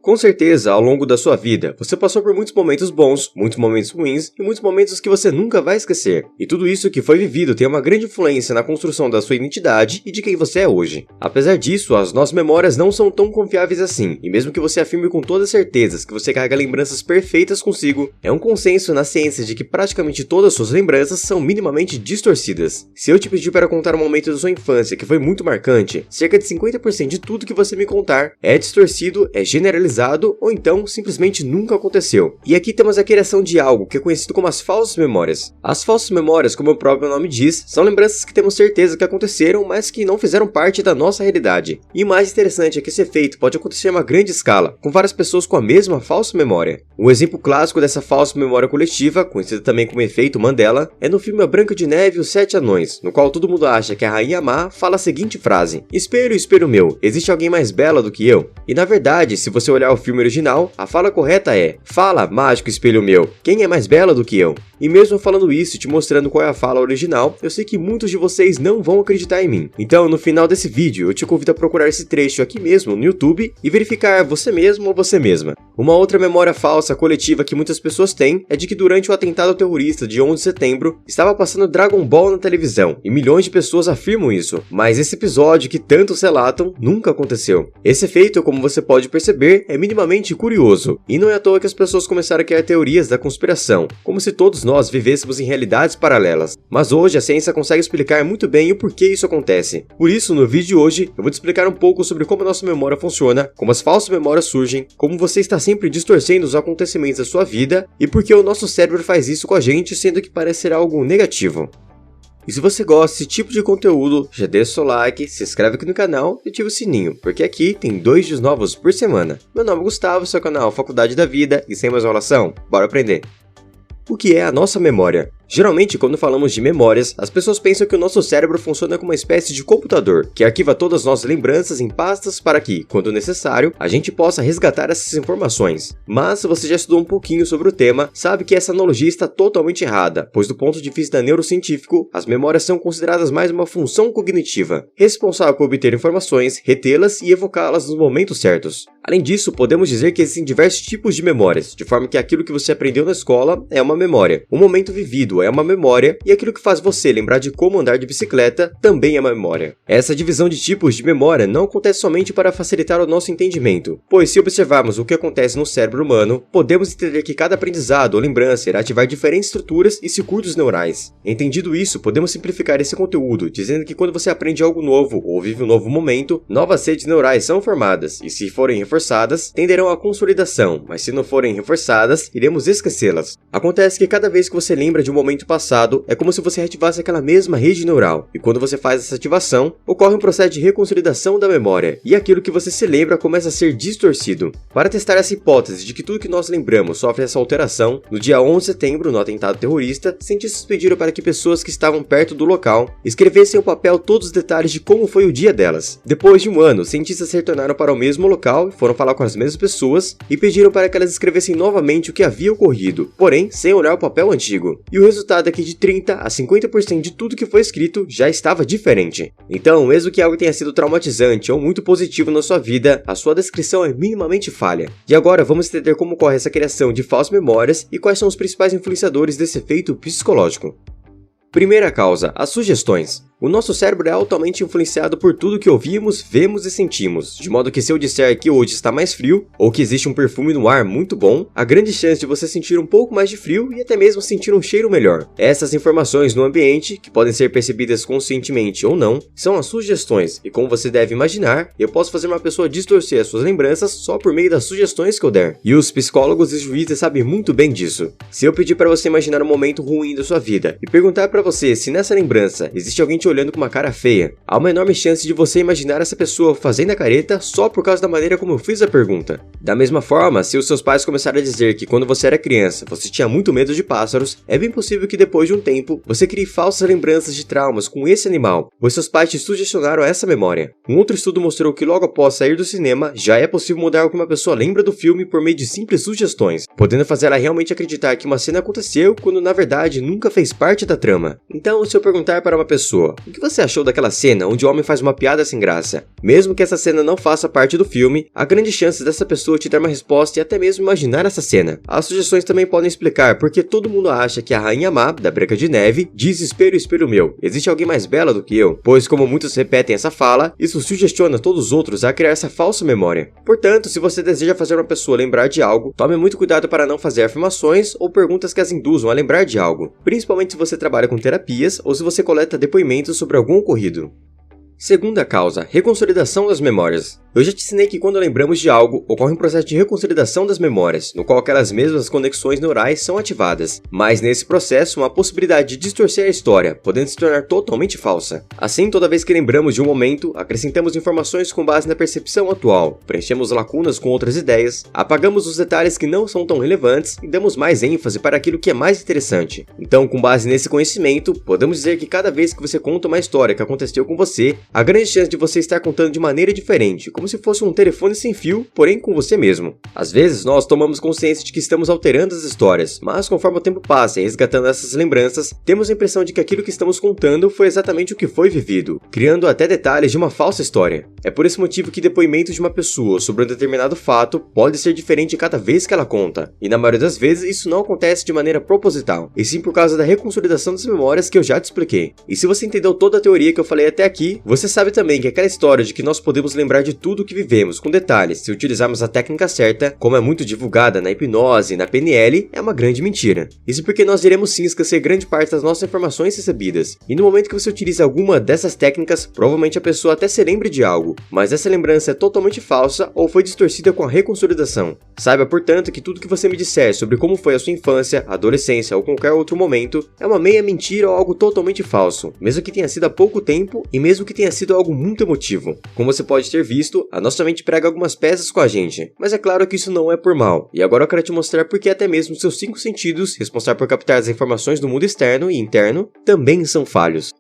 Com certeza, ao longo da sua vida, você passou por muitos momentos bons, muitos momentos ruins e muitos momentos que você nunca vai esquecer. E tudo isso que foi vivido tem uma grande influência na construção da sua identidade e de quem você é hoje. Apesar disso, as nossas memórias não são tão confiáveis assim, e mesmo que você afirme com todas certezas que você carrega lembranças perfeitas consigo, é um consenso na ciência de que praticamente todas as suas lembranças são minimamente distorcidas. Se eu te pedir para contar um momento da sua infância que foi muito marcante, cerca de 50% de tudo que você me contar é distorcido, é generalizado ou então simplesmente nunca aconteceu. E aqui temos a criação de algo que é conhecido como as falsas memórias. As falsas memórias, como o próprio nome diz, são lembranças que temos certeza que aconteceram, mas que não fizeram parte da nossa realidade. E o mais interessante é que esse efeito pode acontecer em uma grande escala, com várias pessoas com a mesma falsa memória. Um exemplo clássico dessa falsa memória coletiva, conhecida também como efeito Mandela, é no filme A Branca de Neve e os Sete Anões, no qual todo mundo acha que a Rainha Má fala a seguinte frase: "Espelho, espelho meu, existe alguém mais bela do que eu?" E na verdade, se você olhar o filme original, a fala correta é: "Fala, mágico espelho meu, quem é mais bela do que eu?" E mesmo falando isso e te mostrando qual é a fala original, eu sei que muitos de vocês não vão acreditar em mim. Então, no final desse vídeo, eu te convido a procurar esse trecho aqui mesmo no YouTube e verificar você mesmo ou você mesma. Uma outra memória falsa coletiva que muitas pessoas têm é de que durante o atentado terrorista de 11 de setembro, estava passando Dragon Ball na televisão, e milhões de pessoas afirmam isso, mas esse episódio que tantos relatam nunca aconteceu. Esse efeito, como você pode perceber, é minimamente curioso, e não é à toa que as pessoas começaram a criar teorias da conspiração, como se todos nós vivêssemos em realidades paralelas. Mas hoje a ciência consegue explicar muito bem o porquê isso acontece. Por isso, no vídeo de hoje, eu vou te explicar um pouco sobre como a nossa memória funciona, como as falsas memórias surgem, como você está sempre distorcendo os acontecimentos da sua vida e por que o nosso cérebro faz isso com a gente, sendo que parece ser algo negativo. E se você gosta desse tipo de conteúdo, já deixa o seu like, se inscreve aqui no canal e ativa o sininho, porque aqui tem 2 vídeos novos por semana. Meu nome é Gustavo, seu canal Faculdade da Vida, e sem mais enrolação, bora aprender! O que é a nossa memória? Geralmente, quando falamos de memórias, as pessoas pensam que o nosso cérebro funciona como uma espécie de computador, que arquiva todas as nossas lembranças em pastas para que, quando necessário, a gente possa resgatar essas informações. Mas, se você já estudou um pouquinho sobre o tema, sabe que essa analogia está totalmente errada, pois do ponto de vista neurocientífico, as memórias são consideradas mais uma função cognitiva, responsável por obter informações, retê-las e evocá-las nos momentos certos. Além disso, podemos dizer que existem diversos tipos de memórias, de forma que aquilo que você aprendeu na escola é uma memória, um momento vivido é uma memória, e aquilo que faz você lembrar de como andar de bicicleta também é uma memória. Essa divisão de tipos de memória não acontece somente para facilitar o nosso entendimento, pois se observarmos o que acontece no cérebro humano, podemos entender que cada aprendizado ou lembrança irá ativar diferentes estruturas e circuitos neurais. Entendido isso, podemos simplificar esse conteúdo, dizendo que quando você aprende algo novo ou vive um novo momento, novas redes neurais são formadas, e se forem reforçadas, tenderão à consolidação, mas se não forem reforçadas, iremos esquecê-las. Acontece que cada vez que você lembra de um momento passado, é como se você reativasse aquela mesma rede neural, e quando você faz essa ativação, ocorre um processo de reconsolidação da memória, e aquilo que você se lembra começa a ser distorcido. Para testar essa hipótese de que tudo que nós lembramos sofre essa alteração, no dia 11 de setembro, no atentado terrorista, cientistas pediram para que pessoas que estavam perto do local escrevessem no papel todos os detalhes de como foi o dia delas. Depois de um ano, cientistas retornaram para o mesmo local, foram falar com as mesmas pessoas, e pediram para que elas escrevessem novamente o que havia ocorrido, porém sem olhar o papel antigo. E o resultado é que de 30 a 50% de tudo que foi escrito já estava diferente. Então, mesmo que algo tenha sido traumatizante ou muito positivo na sua vida, a sua descrição é minimamente falha. E agora vamos entender como ocorre essa criação de falsas memórias e quais são os principais influenciadores desse efeito psicológico. Primeira causa, as sugestões. O nosso cérebro é altamente influenciado por tudo que ouvimos, vemos e sentimos, de modo que se eu disser que hoje está mais frio, ou que existe um perfume no ar muito bom, há grande chance de você sentir um pouco mais de frio e até mesmo sentir um cheiro melhor. Essas informações no ambiente, que podem ser percebidas conscientemente ou não, são as sugestões, e como você deve imaginar, eu posso fazer uma pessoa distorcer as suas lembranças só por meio das sugestões que eu der. E os psicólogos e juízes sabem muito bem disso. Se eu pedir para você imaginar um momento ruim da sua vida, e perguntar para você se nessa lembrança existe alguém te olhando com uma cara feia, há uma enorme chance de você imaginar essa pessoa fazendo a careta só por causa da maneira como eu fiz a pergunta. Da mesma forma, se os seus pais começarem a dizer que quando você era criança você tinha muito medo de pássaros, é bem possível que depois de um tempo você crie falsas lembranças de traumas com esse animal, pois seus pais te sugestionaram essa memória. Um outro estudo mostrou que logo após sair do cinema, já é possível mudar o que uma pessoa lembra do filme por meio de simples sugestões, podendo fazer ela realmente acreditar que uma cena aconteceu quando na verdade nunca fez parte da trama. Então, se eu perguntar para uma pessoa, o que você achou daquela cena onde o homem faz uma piada sem graça? Mesmo que essa cena não faça parte do filme, há grande chance dessa pessoa pessoa te dar uma resposta e até mesmo imaginar essa cena. As sugestões também podem explicar porque todo mundo acha que a Rainha Má, da Branca de Neve, diz espelho, espelho meu, existe alguém mais bela do que eu? Pois como muitos repetem essa fala, isso sugestiona todos os outros a criar essa falsa memória. Portanto, se você deseja fazer uma pessoa lembrar de algo, tome muito cuidado para não fazer afirmações ou perguntas que as induzam a lembrar de algo, principalmente se você trabalha com terapias ou se você coleta depoimentos sobre algum ocorrido. Segunda causa, reconsolidação das memórias. Eu já te ensinei que quando lembramos de algo, ocorre um processo de reconsolidação das memórias, no qual aquelas mesmas conexões neurais são ativadas. Mas nesse processo, uma possibilidade de distorcer a história, podendo se tornar totalmente falsa. Assim, toda vez que lembramos de um momento, acrescentamos informações com base na percepção atual, preenchemos lacunas com outras ideias, apagamos os detalhes que não são tão relevantes e damos mais ênfase para aquilo que é mais interessante. Então, com base nesse conhecimento, podemos dizer que cada vez que você conta uma história que aconteceu com você, há grande chance de você estar contando de maneira diferente, como se fosse um telefone sem fio, porém com você mesmo. Às vezes, nós tomamos consciência de que estamos alterando as histórias, mas conforme o tempo passa e resgatando essas lembranças, temos a impressão de que aquilo que estamos contando foi exatamente o que foi vivido, criando até detalhes de uma falsa história. É por esse motivo que depoimentos de uma pessoa sobre um determinado fato pode ser diferente cada vez que ela conta, e na maioria das vezes isso não acontece de maneira proposital, e sim por causa da reconsolidação das memórias que eu já te expliquei. E se você entendeu toda a teoria que eu falei até aqui, você sabe também que aquela história de que nós podemos lembrar de tudo o que vivemos com detalhes se utilizarmos a técnica certa, como é muito divulgada na hipnose e na PNL, é uma grande mentira. Isso porque nós iremos sim esquecer grande parte das nossas informações recebidas, e no momento que você utiliza alguma dessas técnicas, provavelmente a pessoa até se lembre de algo, mas essa lembrança é totalmente falsa ou foi distorcida com a reconsolidação. Saiba, portanto, que tudo que você me disser sobre como foi a sua infância, adolescência ou qualquer outro momento é uma meia mentira ou algo totalmente falso, mesmo que tenha sido há pouco tempo e mesmo que tenha sido algo muito emotivo. Como você pode ter visto, a nossa mente prega algumas peças com a gente, mas é claro que isso não é por mal. E agora eu quero te mostrar porque até mesmo seus 5 sentidos, responsáveis por captar as informações do mundo externo e interno, também são falhos.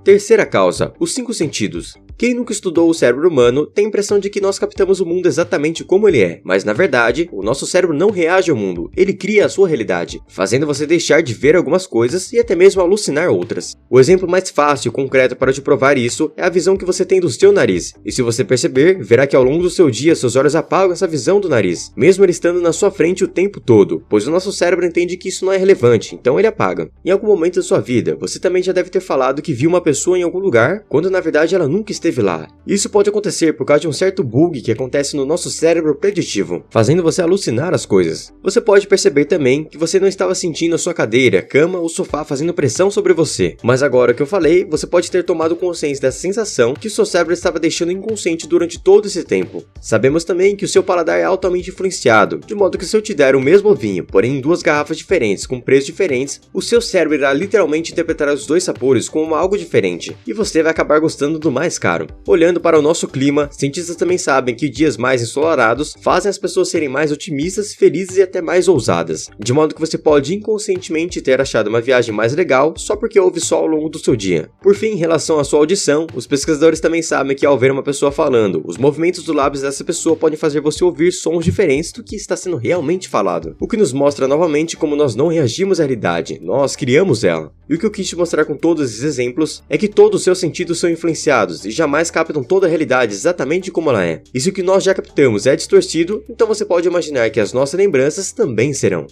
Terceira causa, os 5 sentidos. Quem nunca estudou o cérebro humano tem a impressão de que nós captamos o mundo exatamente como ele é, mas na verdade, o nosso cérebro não reage ao mundo, ele cria a sua realidade, fazendo você deixar de ver algumas coisas e até mesmo alucinar outras. O exemplo mais fácil e concreto para te provar isso é a visão que você tem do seu nariz, e se você perceber, verá que ao longo do seu dia seus olhos apagam essa visão do nariz, mesmo ele estando na sua frente o tempo todo, pois o nosso cérebro entende que isso não é relevante, então ele apaga. Em algum momento da sua vida, você também já deve ter falado que viu uma pessoa em algum lugar, quando na verdade ela nunca esteve lá. Isso pode acontecer por causa de um certo bug que acontece no nosso cérebro preditivo, fazendo você alucinar as coisas. Você pode perceber também que você não estava sentindo a sua cadeira, cama ou sofá fazendo pressão sobre você, mas agora que eu falei, você pode ter tomado consciência dessa sensação que o seu cérebro estava deixando inconsciente durante todo esse tempo. Sabemos também que o seu paladar é altamente influenciado, de modo que se eu te der o mesmo vinho, porém em 2 garrafas diferentes com preços diferentes, o seu cérebro irá literalmente interpretar os 2 sabores como algo diferente, e você vai acabar gostando do mais caro. Olhando para o nosso clima, cientistas também sabem que dias mais ensolarados fazem as pessoas serem mais otimistas, felizes e até mais ousadas, de modo que você pode inconscientemente ter achado uma viagem mais legal só porque houve sol ao longo do seu dia. Por fim, em relação à sua audição, os pesquisadores também sabem que ao ver uma pessoa falando, os movimentos dos lábios dessa pessoa podem fazer você ouvir sons diferentes do que está sendo realmente falado, o que nos mostra novamente como nós não reagimos à realidade, nós criamos ela. E o que eu quis te mostrar com todos esses exemplos é que todos os seus sentidos são influenciados e jamais captam toda a realidade exatamente como ela é. E se o que nós já captamos é distorcido, então você pode imaginar que as nossas lembranças também serão.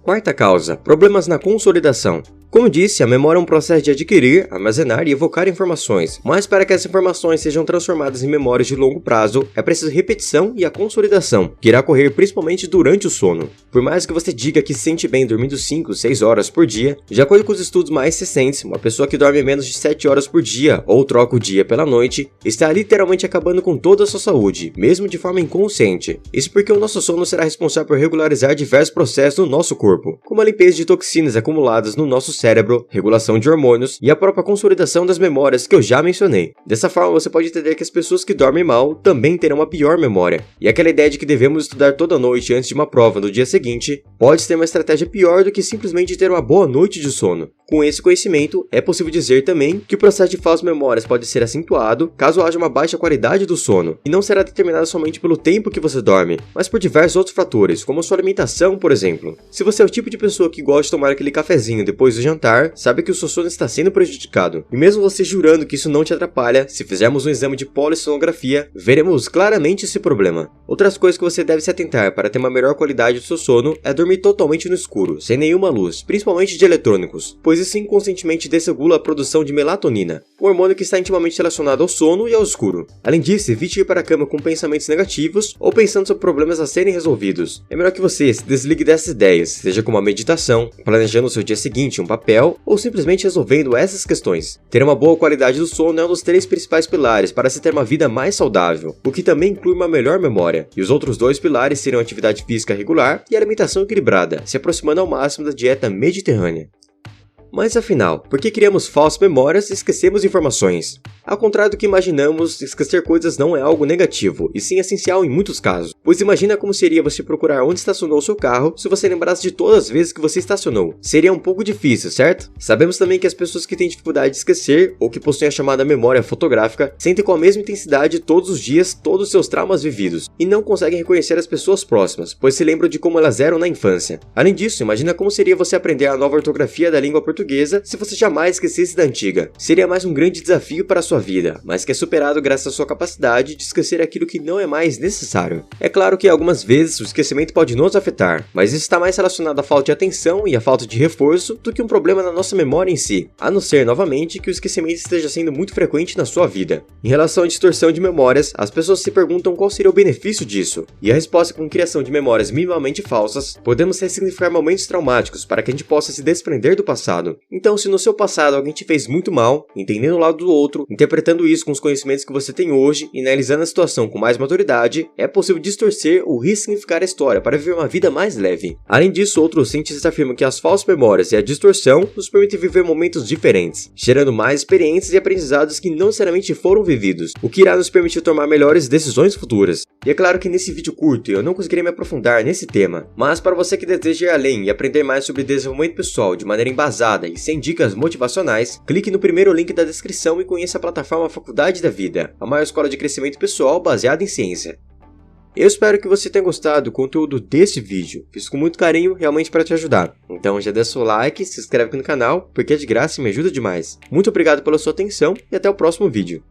Quarta causa, problemas na consolidação. Como disse, a memória é um processo de adquirir, armazenar e evocar informações, mas para que essas informações sejam transformadas em memórias de longo prazo, é preciso repetição e a consolidação, que irá ocorrer principalmente durante o sono. Por mais que você diga que se sente bem dormindo 5, 6 horas por dia, de acordo com os estudos mais recentes, uma pessoa que dorme menos de 7 horas por dia ou troca o dia pela noite, está literalmente acabando com toda a sua saúde, mesmo de forma inconsciente. Isso porque o nosso sono será responsável por regularizar diversos processos no nosso corpo, como a limpeza de toxinas acumuladas no nosso cérebro, regulação de hormônios e a própria consolidação das memórias que eu já mencionei. Dessa forma, você pode entender que as pessoas que dormem mal também terão uma pior memória. E aquela ideia de que devemos estudar toda noite antes de uma prova no dia seguinte pode ser uma estratégia pior do que simplesmente ter uma boa noite de sono. Com esse conhecimento, é possível dizer também que o processo de falsas memórias pode ser acentuado caso haja uma baixa qualidade do sono, e não será determinado somente pelo tempo que você dorme, mas por diversos outros fatores, como a sua alimentação, por exemplo. Se você é o tipo de pessoa que gosta de tomar aquele cafezinho depois do jantar, sabe que o seu sono está sendo prejudicado. E mesmo você jurando que isso não te atrapalha, se fizermos um exame de polissonografia, veremos claramente esse problema. Outras coisas que você deve se atentar para ter uma melhor qualidade do seu sono é dormir totalmente no escuro, sem nenhuma luz, principalmente de eletrônicos, pois isso inconscientemente desregula a produção de melatonina, um hormônio que está intimamente relacionado ao sono e ao escuro. Além disso, evite ir para a cama com pensamentos negativos ou pensando sobre problemas a serem resolvidos. É melhor que você se desligue dessas ideias, seja com uma meditação, planejando o seu dia seguinte em um papel ou simplesmente resolvendo essas questões. Ter uma boa qualidade do sono é um dos 3 principais pilares para se ter uma vida mais saudável, o que também inclui uma melhor memória. E os outros 2 pilares seriam atividade física regular e alimentação equilibrada, se aproximando ao máximo da dieta mediterrânea. Mas afinal, por que criamos falsas memórias e esquecemos informações? Ao contrário do que imaginamos, esquecer coisas não é algo negativo, e sim essencial em muitos casos. Pois imagina como seria você procurar onde estacionou o seu carro se você lembrasse de todas as vezes que você estacionou. Seria um pouco difícil, certo? Sabemos também que as pessoas que têm dificuldade de esquecer, ou que possuem a chamada memória fotográfica, sentem com a mesma intensidade todos os dias todos os seus traumas vividos, e não conseguem reconhecer as pessoas próximas, pois se lembram de como elas eram na infância. Além disso, imagina como seria você aprender a nova ortografia da língua portuguesa se você jamais esquecesse da antiga. Seria mais um grande desafio para a sua vida, mas que é superado graças à sua capacidade de esquecer aquilo que não é mais necessário. É claro que algumas vezes o esquecimento pode nos afetar, mas isso está mais relacionado à falta de atenção e à falta de reforço do que um problema na nossa memória em si, a não ser, novamente, que o esquecimento esteja sendo muito frequente na sua vida. Em relação à distorção de memórias, as pessoas se perguntam qual seria o benefício disso, e a resposta é que com a criação de memórias minimamente falsas, podemos ressignificar momentos traumáticos para que a gente possa se desprender do passado. Então, se no seu passado alguém te fez muito mal, entendendo o lado do outro, interpretando isso com os conhecimentos que você tem hoje e analisando a situação com mais maturidade, é possível distorcer ou ressignificar a história para viver uma vida mais leve. Além disso, outros cientistas afirmam que as falsas memórias e a distorção nos permitem viver momentos diferentes, gerando mais experiências e aprendizados que não necessariamente foram vividos, o que irá nos permitir tomar melhores decisões futuras. E é claro que nesse vídeo curto eu não conseguiria me aprofundar nesse tema, mas para você que deseja ir além e aprender mais sobre desenvolvimento pessoal de maneira embasada e sem dicas motivacionais, clique no primeiro link da descrição e conheça a plataforma Faculdade da Vida, a maior escola de crescimento pessoal baseada em ciência. Eu espero que você tenha gostado do conteúdo desse vídeo, fiz com muito carinho realmente para te ajudar. Então já deixa o like, se inscreve aqui no canal, porque é de graça e me ajuda demais. Muito obrigado pela sua atenção e até o próximo vídeo.